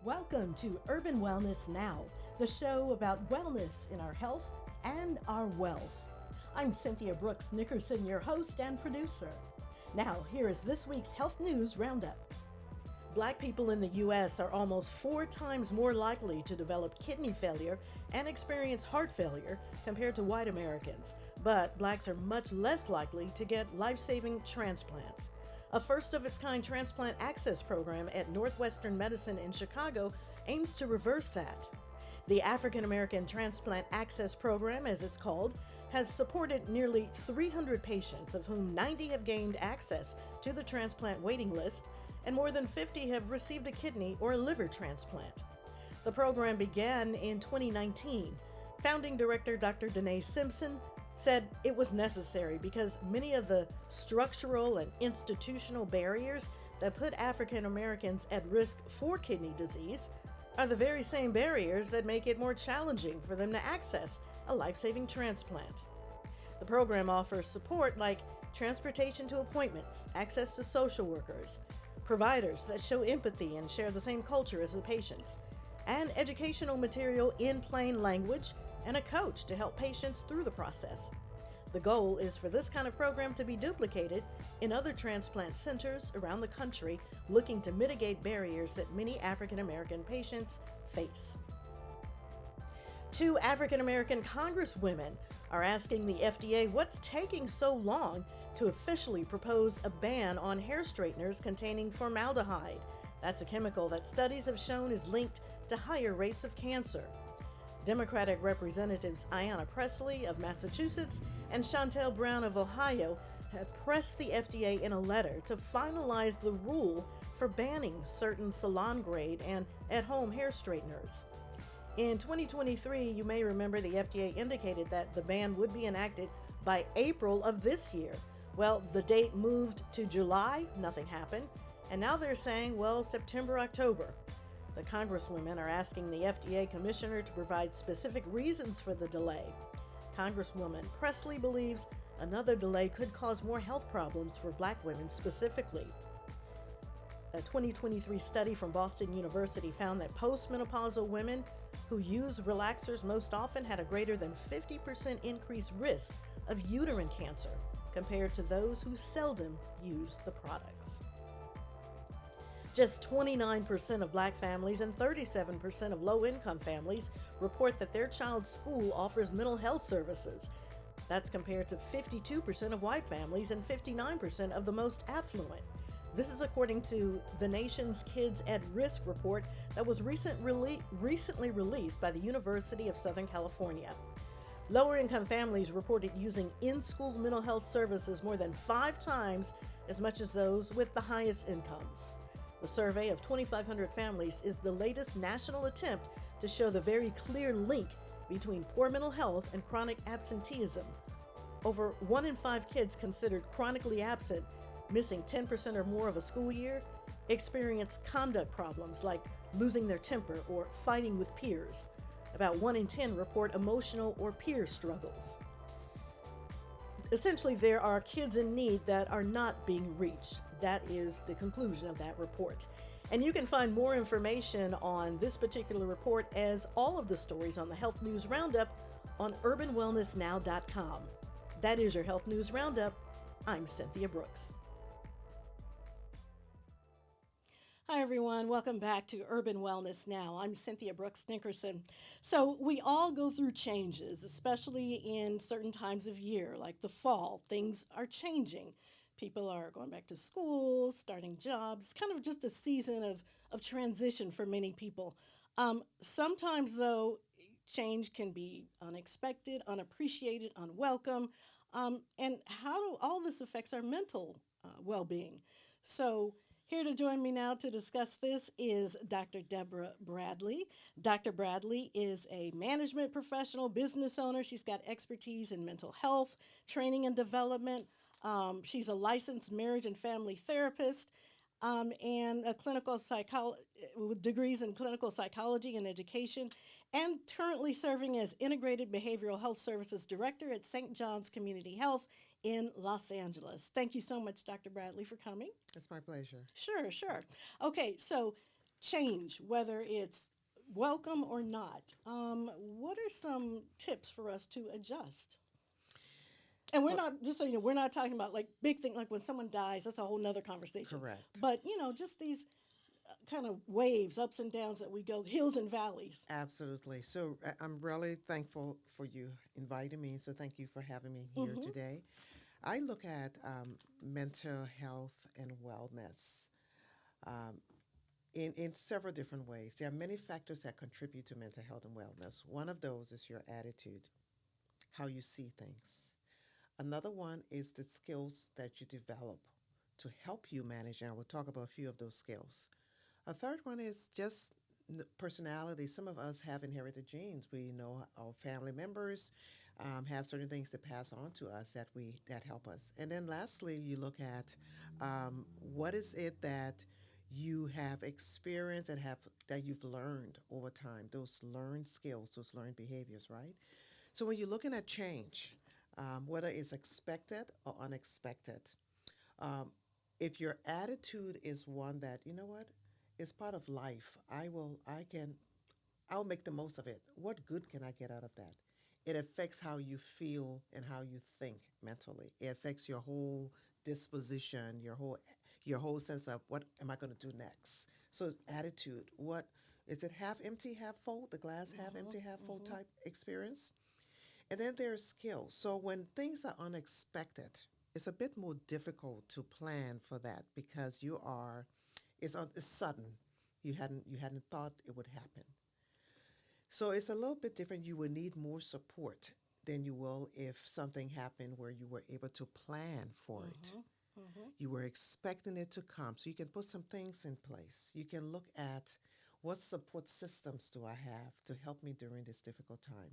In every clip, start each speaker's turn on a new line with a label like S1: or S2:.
S1: Welcome to Urban Wellness Now, the show about wellness in our health and our wealth. I'm Cynthia Brooks Nickerson, your host and producer. Now, here is this week's Health News Roundup. Black people in the U.S. are almost 4 times more likely to develop kidney failure and experience heart failure compared to white Americans, but blacks are much less likely to get life-saving transplants. A first-of-its-kind transplant access program at Northwestern Medicine in Chicago aims to reverse that. The African American Transplant Access Program, as it's called, has supported nearly 300 patients, of whom 90 have gained access to the transplant waiting list, and more than 50 have received a kidney or a liver transplant. The program began in 2019. Founding director Dr. Danae Simpson said it was necessary because many of the structural and institutional barriers that put African Americans at risk for kidney disease are the very same barriers that make it more challenging for them to access a life-saving transplant. The program offers support like transportation to appointments, access to social workers, providers that show empathy and share the same culture as the patients, and educational material in plain language and a coach to help patients through the process. The goal is for this kind of program to be duplicated in other transplant centers around the country, looking to mitigate barriers that many African American patients face. 2 African American congresswomen are asking the FDA what's taking so long to officially propose a ban on hair straighteners containing formaldehyde. That's a chemical that studies have shown is linked to higher rates of cancer. Democratic Representatives Ayanna Pressley of Massachusetts and Shontel Brown of Ohio have pressed the FDA in a letter to finalize the rule for banning certain salon-grade and at-home hair straighteners. In 2023, you may remember the FDA indicated that the ban would be enacted by April of this year. Well, the date moved to July, nothing happened, and now they're saying, well, September, October. The congresswomen are asking the FDA commissioner to provide specific reasons for the delay. Congresswoman Pressley believes another delay could cause more health problems for Black women specifically. A 2023 study from Boston University found that postmenopausal women who use relaxers most often had a greater than 50% increased risk of uterine cancer compared to those who seldom use the products. Just 29% of Black families and 37% of low-income families report that their child's school offers mental health services. That's compared to 52% of white families and 59% of the most affluent. This is according to the nation's Kids at Risk report that was recently released by the University of Southern California. Lower-income families reported using in-school mental health services more than 5 times as much as those with the highest incomes. The survey of 2,500 families is the latest national attempt to show the very clear link between poor mental health and chronic absenteeism. Over 1 in 5 kids considered chronically absent, missing 10% or more of a school year, experience conduct problems like losing their temper or fighting with peers. About 1 in 10 report emotional or peer struggles. Essentially, there are kids in need that are not being reached. That is the conclusion of that report. And you can find more information on this particular report, as all of the stories on the Health News Roundup, on urbanwellnessnow.com. That is your Health News Roundup. I'm Cynthia Brooks. Hi, everyone. Welcome back to Urban Wellness Now. I'm Cynthia Brooks Nickerson. So we all go through changes, especially in certain times of year, like the fall. Things are changing. People are going back to school, starting jobs, kind of just a season of transition for many people. Sometimes, though, change can be unexpected, unappreciated, unwelcome, and how do all this affects our mental well-being. So here to join me now to discuss this is Dr. Deborah Bradley. Dr. Bradley is a management professional, business owner. She's got expertise in mental health, training and development. She's a licensed marriage and family therapist and a clinical with degrees in clinical psychology and education, and currently serving as Integrated Behavioral Health Services Director at St. John's Community Health in Los Angeles. Thank you so much, Dr. Bradley, for coming.
S2: It's my pleasure.
S1: Sure. Okay, so change, whether it's welcome or not. What are some tips for us to adjust? And we're
S2: Well,
S1: not, just so you know, we're not talking about like big thing like when someone dies. That's a whole nother conversation.
S2: correct.
S1: But just these kind of waves, ups and downs that we go, hills and valleys.
S2: Absolutely. So I'm really thankful for you inviting me. So thank you for having me here
S1: Mm-hmm.
S2: today. I look at mental health and wellness um, in several different ways. There are many factors that contribute to mental health and wellness. One of those is your attitude, how you see things. Another one is the skills that you develop to help you manage. And I will talk about a few of those skills. A third one is just personality. Some of us have inherited genes. We know our family members have certain things to pass on to us that help us. And then lastly, you look at what is it that you have experienced and have that you've learned over time. Those learned skills, those learned behaviors, right? So when you're looking at change, whether it's expected or unexpected, um, if your attitude is one that, you know what, it's part of life, I'll make the most of it. What good can I get out of that? It affects how you feel and how you think mentally. It affects your whole disposition, your whole sense of what am I going to do next. So attitude, what is it, half empty, half full, the glass half
S1: Mm-hmm.
S2: empty, half full
S1: Mm-hmm.
S2: type experience? And then there's skills. So when things are unexpected, it's a bit more difficult to plan for that because it's sudden. You hadn't thought it would happen. So it's a little bit different. You will need more support than you will if something happened where you were able to plan for it.
S1: Mm-hmm. Mm-hmm.
S2: You were expecting it to come. So you can put some things in place. You can look at what support systems do I have to help me during this difficult time.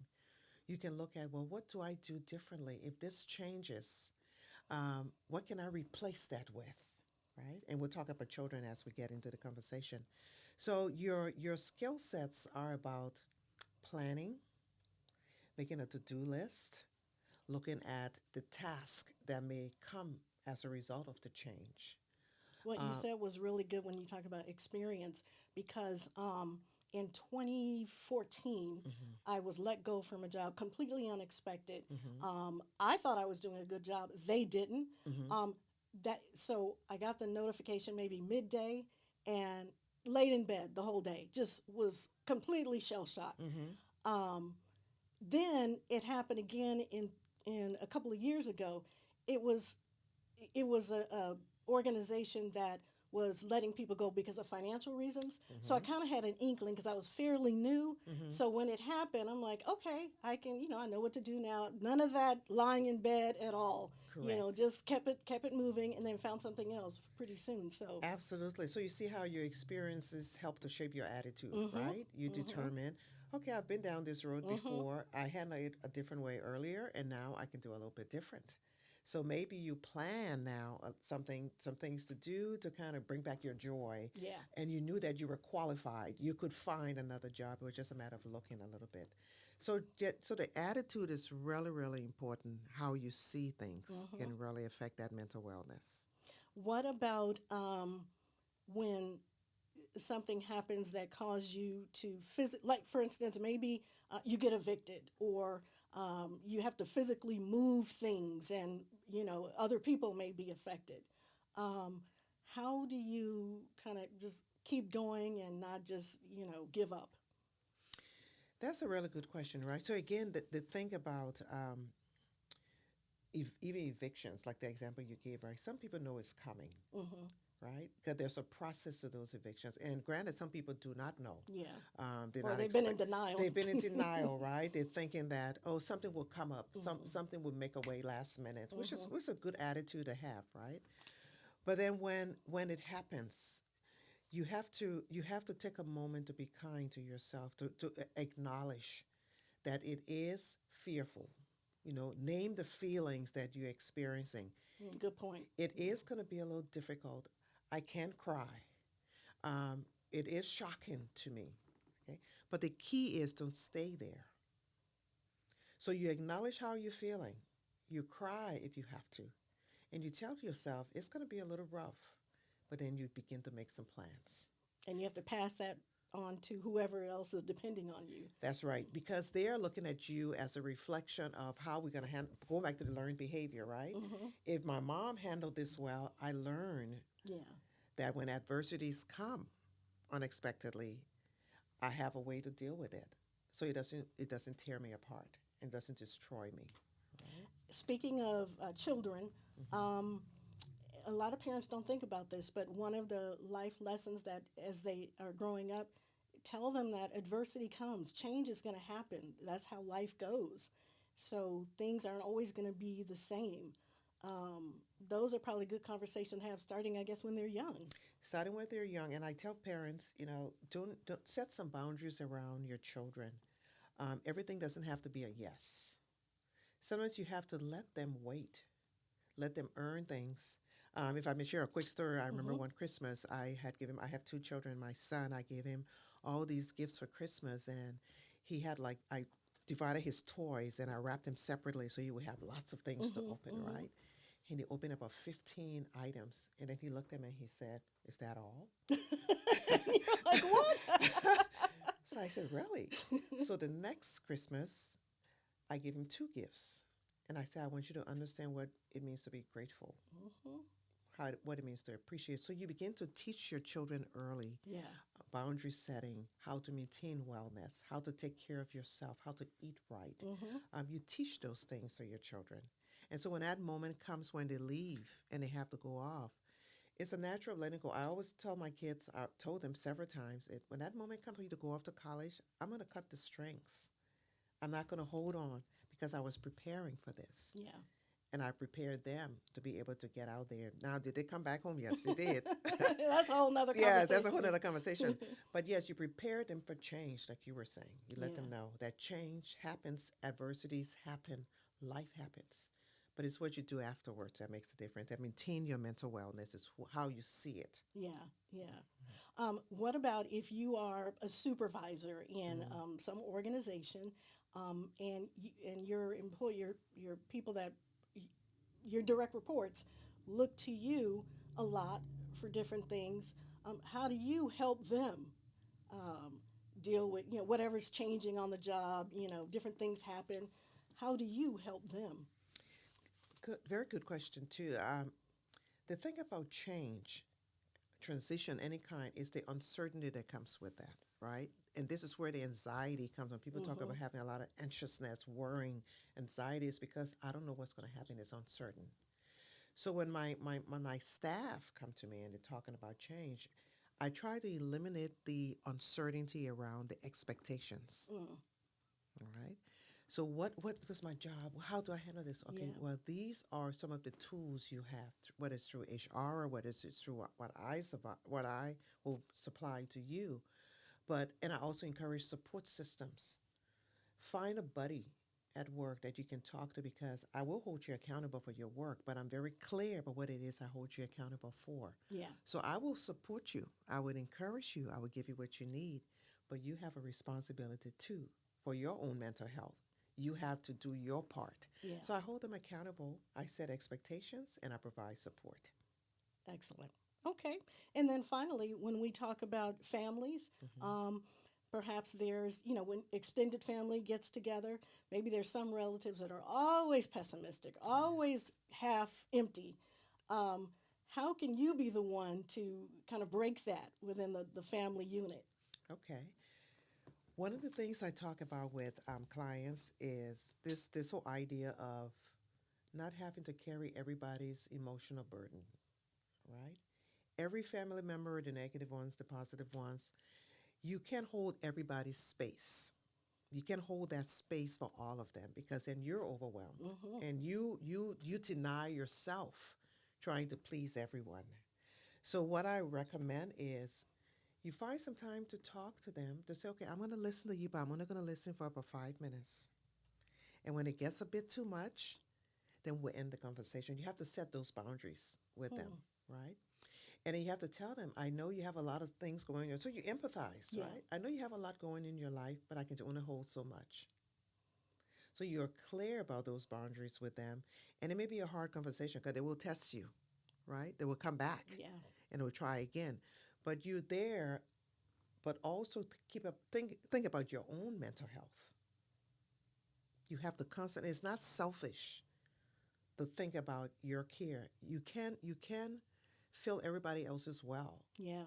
S2: You can look at, well, what do I do differently? If this changes, what can I replace that with? Right? And we'll talk about children as we get into the conversation. So your skill sets are about planning, making a to-do list, looking at the task that may come as a result of the change.
S1: What you
S2: Uh,
S1: said was really good when you talk about experience because in 2014,
S2: mhm,
S1: I was let go from a job completely unexpected.
S2: mhm,
S1: I thought I was doing a good job. They didn't.
S2: mhm,
S1: Um, so I got the notification maybe midday and laid in bed the whole day. Just was completely shell shocked.
S2: mhm,
S1: Um, then it happened again in a couple of years ago. It was it was a organization that was letting people go because of financial reasons. So I
S2: mhm,
S1: kind of had an inkling because I was fairly new.
S2: mhm.
S1: So when it happened, I'm like, okay, I can, I know what to do now. None of that lying in bed at all.
S2: Correct.
S1: Just kept it moving, and then found something else pretty soon. So,
S2: Absolutely. So you see how your experiences help to shape your attitude,
S1: mhm,
S2: right? You
S1: mhm,
S2: determine, okay, I've been down this road
S1: mhm.
S2: before. I handled it a different way earlier, and now I can do a little bit different. So maybe you plan now some things to do to kind of bring back your joy,
S1: Yeah.
S2: and you knew that you were qualified. You could find another job. It was just a matter of looking a little bit. So the attitude is really, really important. How you see things
S1: Mhm.
S2: can really affect that mental wellness.
S1: What about when something happens that causes you to like for instance maybe you get evicted or you have to physically move things and other people may be affected. um, how do you kind of just keep going and not just give up?
S2: That's a really good question, right? So again, the thing about even evictions, like the example you gave, right? Some people know it's coming,
S1: Hmm.
S2: right? Because there's a process to those evictions. And granted, some people do not know.
S1: Yeah,
S2: They're
S1: or
S2: not
S1: they've been in
S2: expect.
S1: denial.
S2: They've been in denial, right? They're thinking that, oh, something will come up,
S1: Hmm.
S2: something will make a way last minute,
S1: Hmm.
S2: which is a good attitude to have, right? But then when it happens, you have to take a moment to be kind to yourself, to acknowledge that it is fearful. Name the feelings that you're experiencing.
S1: Good point.
S2: It is going to be a little difficult. I can cry. It is shocking to me. Okay, but the key is don't stay there. So you acknowledge how you're feeling. You cry if you have to, and you tell yourself it's going to be a little rough. But then you begin to make some plans.
S1: And you have to pass that on to whoever else is depending on you.
S2: That's right, because they are looking at you as a reflection of how we're going to handle, going back to the learned behavior, right?
S1: Hmm.
S2: If my mom handled this well, I learn
S1: Yeah.
S2: that when adversities come unexpectedly, I have a way to deal with it. So it doesn't tear me apart and doesn't destroy me. Right?
S1: Speaking of children,
S2: Hmm.
S1: um, a lot of parents don't think about this, but one of the life lessons that as they are growing up, tell them that adversity comes, change is going to happen. That's how life goes. So things aren't always going to be the same. Um, those are probably good conversation to have starting, I guess, when they're young.
S2: Starting when they're young, and I tell parents, don't set some boundaries around your children. Everything doesn't have to be a yes. Sometimes you have to let them wait, let them earn things. If I may share a quick story, I remember
S1: Hmm.
S2: one Christmas I have two children. My son, I gave him all these gifts for Christmas, and he had like, I divided his toys and I wrapped them separately so he would have lots of things to
S1: Hmm.
S2: open,
S1: Hmm.
S2: right? And he opened up about 15 items, and then he looked at me and he said, "Is that all?"
S1: You're like, what?
S2: So I said, "Really?" So the next Christmas, I gave him two gifts. And I said, "I want you to understand what it means to be grateful,
S1: Hmm.
S2: what it means to appreciate." So you begin to teach your children early
S1: Yeah.
S2: boundary setting, how to maintain wellness, how to take care of yourself, how to eat right.
S1: Hmm.
S2: You teach those things to your children. And so when that moment comes when they leave and they have to go off, it's a natural letting go. I always tell my kids, I told them several times, when that moment comes for you to go off to college, I'm going to cut the strings. I'm not going to hold on because I was preparing for this.
S1: Yeah.
S2: And I prepared them to be able to get out there. Now, did they come back home? Yes, they did.
S1: That's a whole nother
S2: Yes, that's a whole
S1: conversation.
S2: other conversation. But yes, you prepared them for change, like you were saying. You let
S1: Yeah.
S2: them know that change happens, adversities happen, life happens. But it's what you do afterwards that makes the difference. That maintain your mental wellness is how you see it.
S1: Yeah, yeah. What about if you are a supervisor in
S2: Mm-hmm.
S1: some organization, and your employer, your people that y- your direct reports look to you a lot for different things? How do you help them um, deal with whatever's changing on the job? Different things happen. How do you help them?
S2: Good, very good question too. The thing about change, transition, any kind, is the uncertainty that comes with that, right? And this is where the anxiety comes when people talk
S1: Hmm.
S2: about having a lot of anxiousness, worrying, anxiety is because I don't know what's going to happen. It's uncertain. So when my staff come to me and they're talking about change, I try to eliminate the uncertainty around the expectations.
S1: Mm,
S2: All right. So what is my job? How do I handle this? Okay,
S1: yeah.
S2: well these are some of the tools you have, whether it's through HR or whether it's through what I will supply to you. And I also encourage support systems. Find a buddy at work that you can talk to because I will hold you accountable for your work, but I'm very clear about what it is I hold you accountable for.
S1: Yeah.
S2: So I will support you. I would encourage you. I would give you what you need, but you have a responsibility too for your own mental health. You have to do your part.
S1: Yeah.
S2: So I hold them accountable. I set expectations and I provide support.
S1: Excellent. Okay. And then finally, when we talk about families,
S2: Hmm.
S1: um, perhaps there's, when extended family gets together, maybe there's some relatives that are always pessimistic, always half empty. Um, how can you be the one to kind of break that within the family unit?
S2: Okay. One of the things I talk about with clients is this whole idea of not having to carry everybody's emotional burden, right? Every family member, the negative ones, the positive ones, you can't hold everybody's space. You can't hold that space for all of them because then you're overwhelmed
S1: Hmm.
S2: and you deny yourself trying to please everyone. So what I recommend is you find some time to talk to them to say, okay, I'm going to listen to you, but I'm only going to listen for about 5 minutes. And when it gets a bit too much, then we'll end the conversation. You have to set those boundaries with them,
S1: Hmm.
S2: right? And then you have to tell them, I know you have a lot of things going on. So you empathize,
S1: Yeah.
S2: right? I know you have a lot going in your life, but I can only hold so much. So you're clear about those boundaries with them. And it may be a hard conversation because they will test you, right? They will come back
S1: Yeah.
S2: and they will try again. But you're there. but also think about your own mental health. You have to constantly. It's not selfish to think about your care. You can fill everybody else's well
S1: Yeah.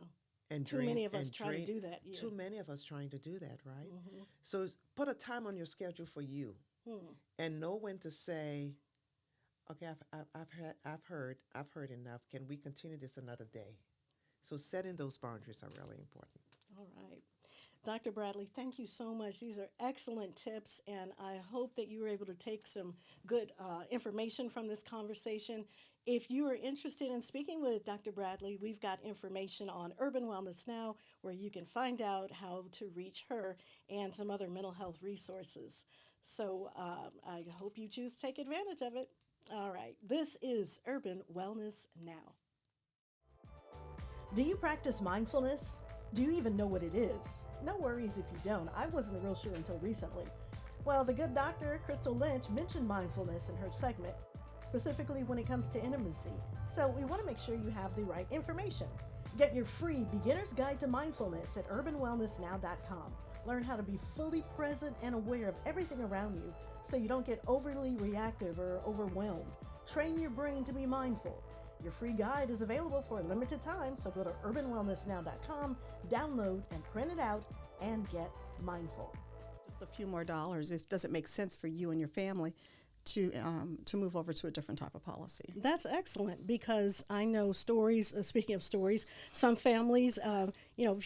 S2: and
S1: Too
S2: drain
S1: many of us
S2: and
S1: try to
S2: drain.
S1: do that. Yeah.
S2: Too many of us trying to do that, right?
S1: Mm-hmm.
S2: So put a time on your schedule for you,
S1: Hmm.
S2: and know when to say, okay, I've heard enough. Can we continue this another day? So setting those boundaries are really important.
S1: All right. Dr. Bradley, thank you so much. These are excellent tips, and I hope that you were able to take some good information from this conversation. If you are interested in speaking with Dr. Bradley, we've got information on Urban Wellness Now where you can find out how to reach her and some other mental health resources. So I hope you choose to take advantage of it. All right, this is Urban Wellness Now. Do you practice mindfulness? Do you even know what it is? No worries if you don't. I wasn't real sure until recently. Well, the good doctor, Crystal Lynch, mentioned mindfulness in her segment, specifically when it comes to intimacy. So we want to make sure you have the right information. Get your free beginner's guide to mindfulness at urbanwellnessnow.com. Learn how to be fully present and aware of everything around you so you don't get overly reactive or overwhelmed. Train your brain to be mindful. Your free guide is available for a limited time, so go to urbanwellnessnow.com, download and print it out, and get mindful.
S3: Just a few more dollars. It doesn't make sense for you and your family to move over to a different type of policy.
S1: That's excellent because I know stories. Speaking of stories, some families, a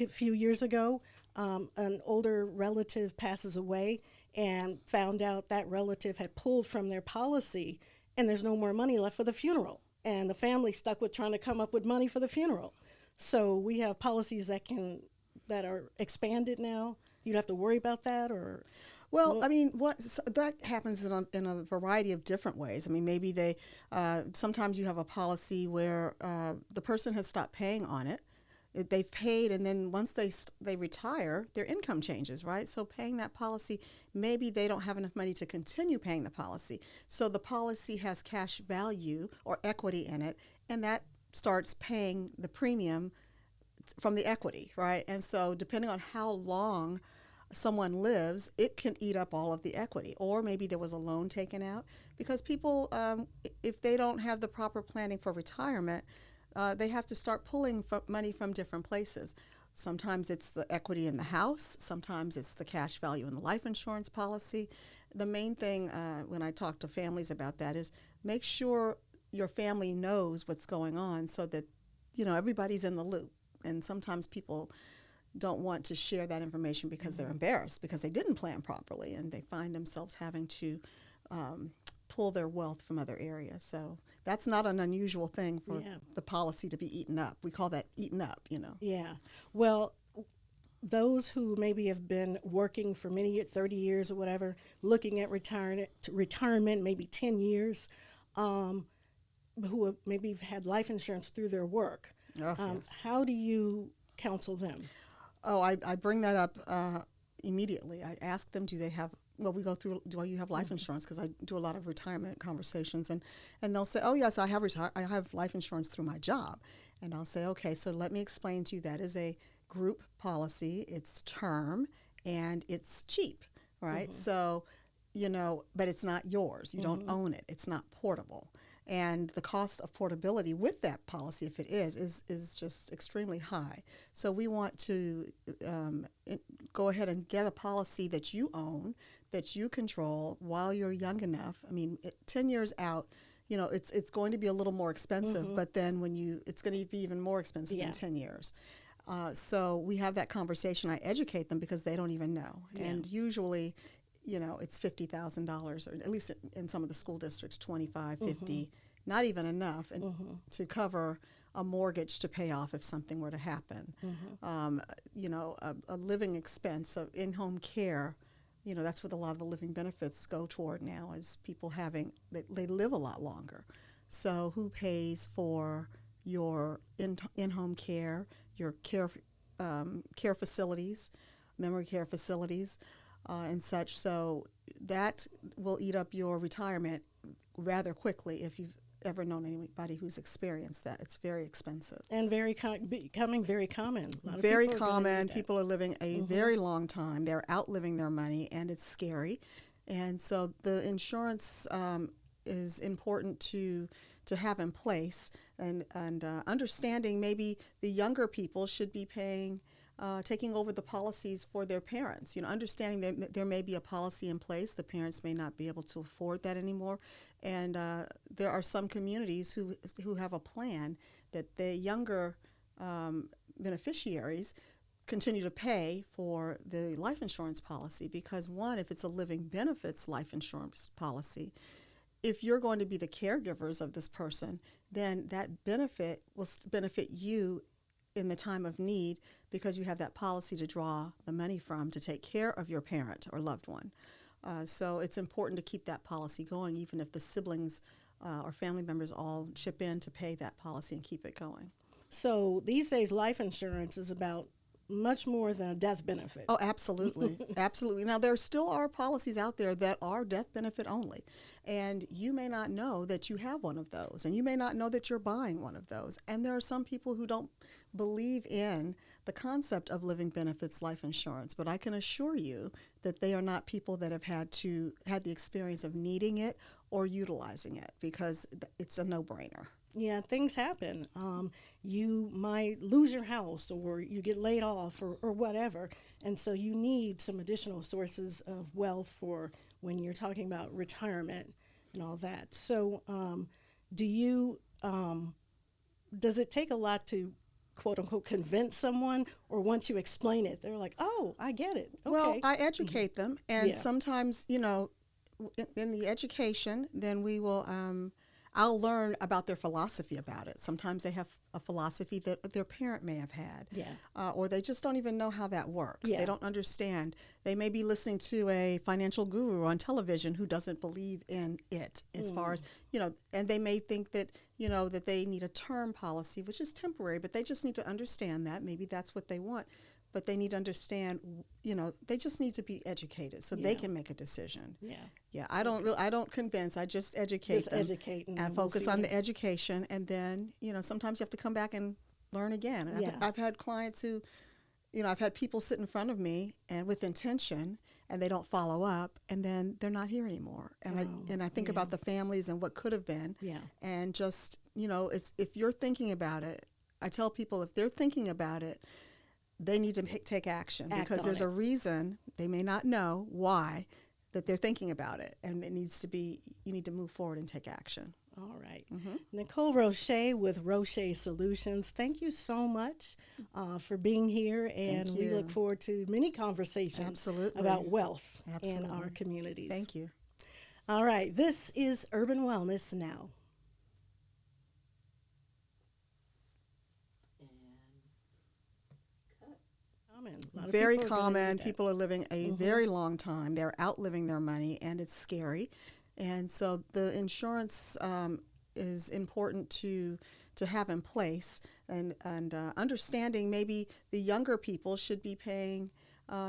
S1: few years ago, an older relative passes away and found out that relative had pulled from their policy, and there's no more money left for the funeral. And the family stuck with trying to come up with money for the funeral. So we have policies that are expanded now. You don't have to worry about that, or
S3: well, I mean, that happens in a variety of different ways. I mean, maybe sometimes you have a policy where the person has stopped paying on it. They've paid, and then once they retire, their income changes, right? So paying that policy, maybe they don't have enough money to continue paying the policy. So the policy has cash value or equity in it, and that starts paying the premium from the equity, right? And so depending on how long someone lives, it can eat up all of the equity. Or maybe there was a loan taken out because people, if they don't have the proper planning for retirement, they have to start pulling money from different places. Sometimes it's the equity in the house. Sometimes it's the cash value in the life insurance policy. The main thing when I talk to families about that is make sure your family knows what's going on so that everybody's in the loop. And sometimes people don't want to share that information because they're embarrassed because they didn't plan properly and they find themselves having to pull their wealth from other areas. So that's not an unusual thing for the policy to be eaten up. We call that eaten up,
S1: Yeah. Well, those who maybe have been working for 30 years or whatever, looking at retirement, maybe 10 years, who have maybe had life insurance through their work.
S3: Yes.
S1: How do you counsel them?
S3: Oh, I bring that up immediately. I ask them, we go through, do you have life insurance? Because I do a lot of retirement conversations, and they'll say, oh, yes, I have life insurance through my job. And I'll say, okay, so let me explain to you, that is a group policy, it's term, and it's cheap, right? So, but it's not yours. You don't own it. It's not portable. And the cost of portability with that policy, if it is just extremely high. So we want to go ahead and get a policy that you own, that you control while you're young enough. I mean, 10 years out, it's going to be a little more expensive, but then it's going to be even more expensive in 10 years. So we have that conversation. I educate them because they don't even know. Yeah. And usually, it's $50,000, or at least in some of the school districts, 25, 50, not even enough to cover a mortgage to pay off if something were to happen. A living expense of in-home care, that's what a lot of the living benefits go toward now, is people they live a lot longer. So who pays for your in-home care, your care facilities, memory care facilities, and such? So that will eat up your retirement rather quickly if you've ever known anybody who's experienced that. It's very expensive.
S1: And becoming very common. A lot of
S3: Very
S1: people are gonna
S3: common.
S1: need that.
S3: People are living a very long time. They're outliving their money, and it's scary. And so the insurance is important to have in place, and understanding maybe the younger people should be paying. Taking over the policies for their parents, understanding that there may be a policy in place, the parents may not be able to afford that anymore, and there are some communities who have a plan that the younger beneficiaries continue to pay for the life insurance policy because, one, if it's a living benefits life insurance policy, if you're going to be the caregivers of this person, then that benefit will benefit you in the time of need because you have that policy to draw the money from to take care of your parent or loved one. So it's important to keep that policy going, even if the siblings or family members all chip in to pay that policy and keep it going.
S1: So these days, life insurance is about much more than a death benefit.
S3: Oh, absolutely. Absolutely. Now, there still are policies out there that are death benefit only. And you may not know that you have one of those. And you may not know that you're buying one of those. And there are some people who don't believe in the concept of living benefits life insurance. But I can assure you that they are not people that have had the experience of needing it or utilizing it because it's a no-brainer.
S1: Yeah, things happen. You might lose your house or you get laid off or whatever. And so you need some additional sources of wealth for when you're talking about retirement and all that. So does it take a lot to, quote unquote, convince someone, or once you explain it, they're like, oh, I get it. Okay.
S3: Well, I educate them. And
S1: Yeah.
S3: sometimes, in the education, then we will... I'll learn about their philosophy about it. Sometimes they have a philosophy that their parent may have had.
S1: Yeah.
S3: Or they just don't even know how that works.
S1: Yeah.
S3: They don't understand. They may be listening to a financial guru on television who doesn't believe in it as far as, and they may think that, that they need a term policy, which is temporary, but they just need to understand that. Maybe that's what they want. But they need to understand, they just need to be educated so they
S1: Yeah.
S3: can make a decision.
S1: Yeah.
S3: Yeah, I don't convince. I just educate
S1: Just
S3: them.
S1: educate and
S3: And
S1: then we'll
S3: focus
S1: see
S3: on
S1: what-
S3: the education. And then, sometimes you have to come back and learn again. And
S1: Yeah.
S3: I've had clients who, I've had people sit in front of me and with intention and they don't follow up and then they're not here anymore. And I think
S1: yeah.
S3: about the families and what could have been.
S1: Yeah.
S3: And just, if you're thinking about it, I tell people if they're thinking about it, they need to take action because
S1: on
S3: there's
S1: it.
S3: a reason they may not know why that they're thinking about it, and you need to move forward and take action.
S1: All right. Nicole Roche with Roche Solutions, thank you so much for being here, and we
S3: you.
S1: look forward to many conversations
S3: Absolutely.
S1: about wealth in
S3: Absolutely.
S1: our communities.
S3: Thank you.
S1: All right. This is Urban Wellness Now. A lot of
S3: Very
S1: people are gonna
S3: common.
S1: need that.
S3: People are living a very long time. They're outliving their money, and it's scary. And so the insurance is important to have in place, and understanding maybe the younger people should be paying.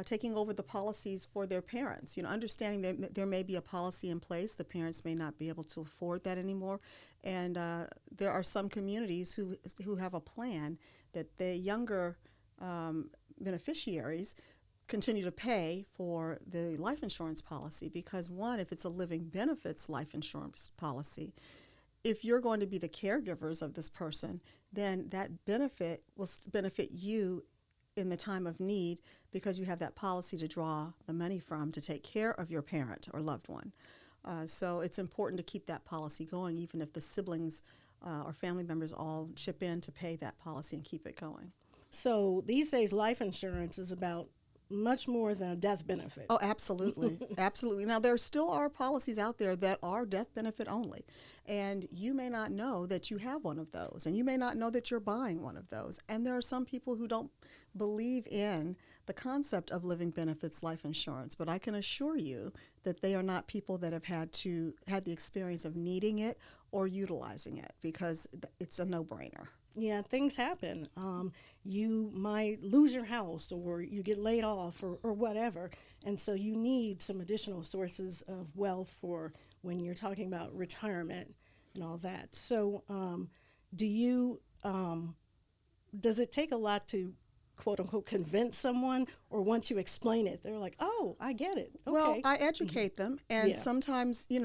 S3: Taking over the policies for their parents, understanding that there may be a policy in place, the parents may not be able to afford that anymore, and there are some communities who have a plan that the younger beneficiaries continue to pay for the life insurance policy because, one, if it's a living benefits life insurance policy, if you're going to be the caregivers of this person, then that benefit will benefit you in the time of need because you have that policy to draw the money from to take care of your parent or loved one. So it's important to keep that policy going, even if the siblings or family members all chip in to pay that policy and keep it going.
S1: So these days, life insurance is about much more than a death benefit.
S3: Oh, absolutely. Absolutely. Now, there still are policies out there that are death benefit only. And you may not know that you have one of those. And you may not know that you're buying one of those. And there are some people who don't believe in the concept of living benefits life insurance. But I can assure you that they are not people that have had the experience of needing it or utilizing it because it's a no-brainer.
S1: Yeah, things happen. You might lose your house or you get laid off or whatever. And so you need some additional sources of wealth for when you're talking about retirement and all that. So, do you, does it take a lot to quote unquote convince someone, or once you explain it, they're like, oh, I get it. Okay.
S3: Well, I educate them, and
S1: Yeah.
S3: sometimes, in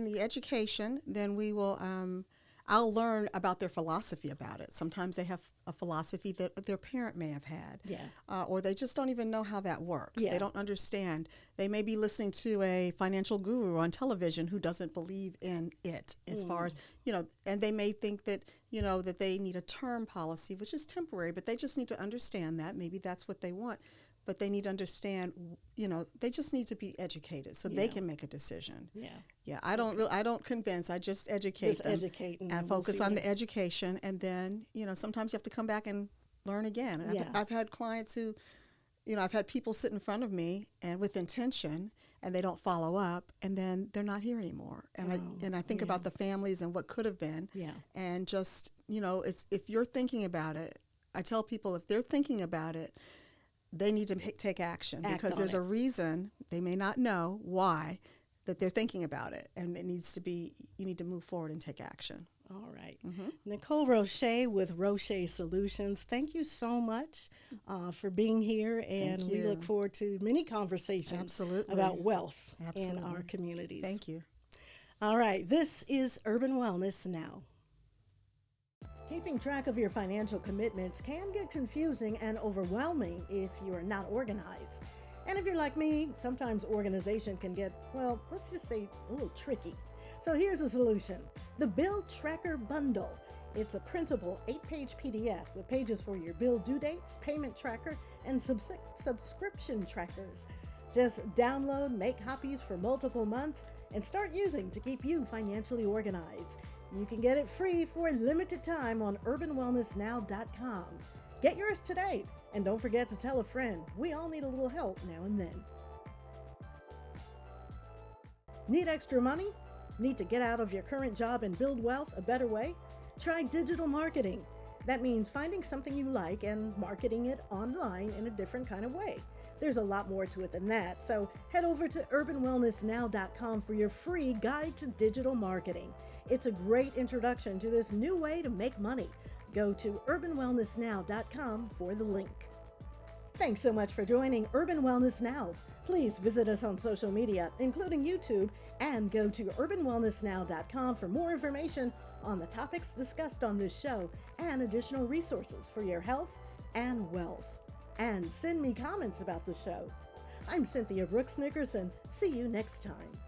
S3: the education, then we will, I'll learn about their philosophy about it. Sometimes they have a philosophy that their parent may have had,
S1: Yeah.
S3: or they just don't even know how that works.
S1: Yeah.
S3: They don't understand. They may be listening to a financial guru on television who doesn't believe in it as far as, and they may think that, that they need a term policy, which is temporary, but they just need to understand that. Maybe that's what they want. But they need to understand, they just need to be educated so they
S1: Yeah.
S3: can make a decision.
S1: Yeah.
S3: Yeah, I don't convince. I just educate
S1: Just
S3: them
S1: educate and
S3: and
S1: then we'll
S3: focus
S1: see
S3: on
S1: what-
S3: the education. And then, sometimes you have to come back and learn again. And
S1: Yeah.
S3: I've had clients who, I've had people sit in front of me and with intention, and they don't follow up, and then they're not here anymore. And I think
S1: yeah.
S3: about the families and what could have been.
S1: Yeah.
S3: And just, it's, if you're thinking about it, I tell people if they're thinking about it, they need to take action
S1: Act
S3: because
S1: on
S3: there's
S1: it.
S3: a reason. They may not know why that they're thinking about it, and it needs to be, you need to move forward and take action.
S1: All right. Nicole Roche with Roche Solutions, thank you so much for being here, and we
S3: you.
S1: look forward to many conversations
S3: Absolutely.
S1: about wealth in
S3: Absolutely.
S1: our communities.
S3: Thank you.
S1: All right, this is Urban Wellness Now. Keeping track of your financial commitments can get confusing and overwhelming if you're not organized. And if you're like me, sometimes organization can get, well, let's just say a little tricky. So here's a solution: the Bill Tracker Bundle. It's a printable 8-page PDF with pages for your bill due dates, payment tracker, and subscription trackers. Just download, make copies for multiple months, and start using to keep you financially organized. You can get it free for a limited time on urbanwellnessnow.com. Get yours today, and don't forget to tell a friend. We all need a little help now and then. Need extra money? Need to get out of your current job and build wealth a better way? Try digital marketing. That means finding something you like and marketing it online in a different kind of way. There's a lot more to it than that, so head over to urbanwellnessnow.com for your free guide to digital marketing. It's a great introduction to this new way to make money. Go to urbanwellnessnow.com for the link. Thanks so much for joining Urban Wellness Now. Please visit us on social media, including YouTube, and go to urbanwellnessnow.com for more information on the topics discussed on this show and additional resources for your health and wealth. And send me comments about the show. I'm Cynthia Brooks Nickerson. See you next time.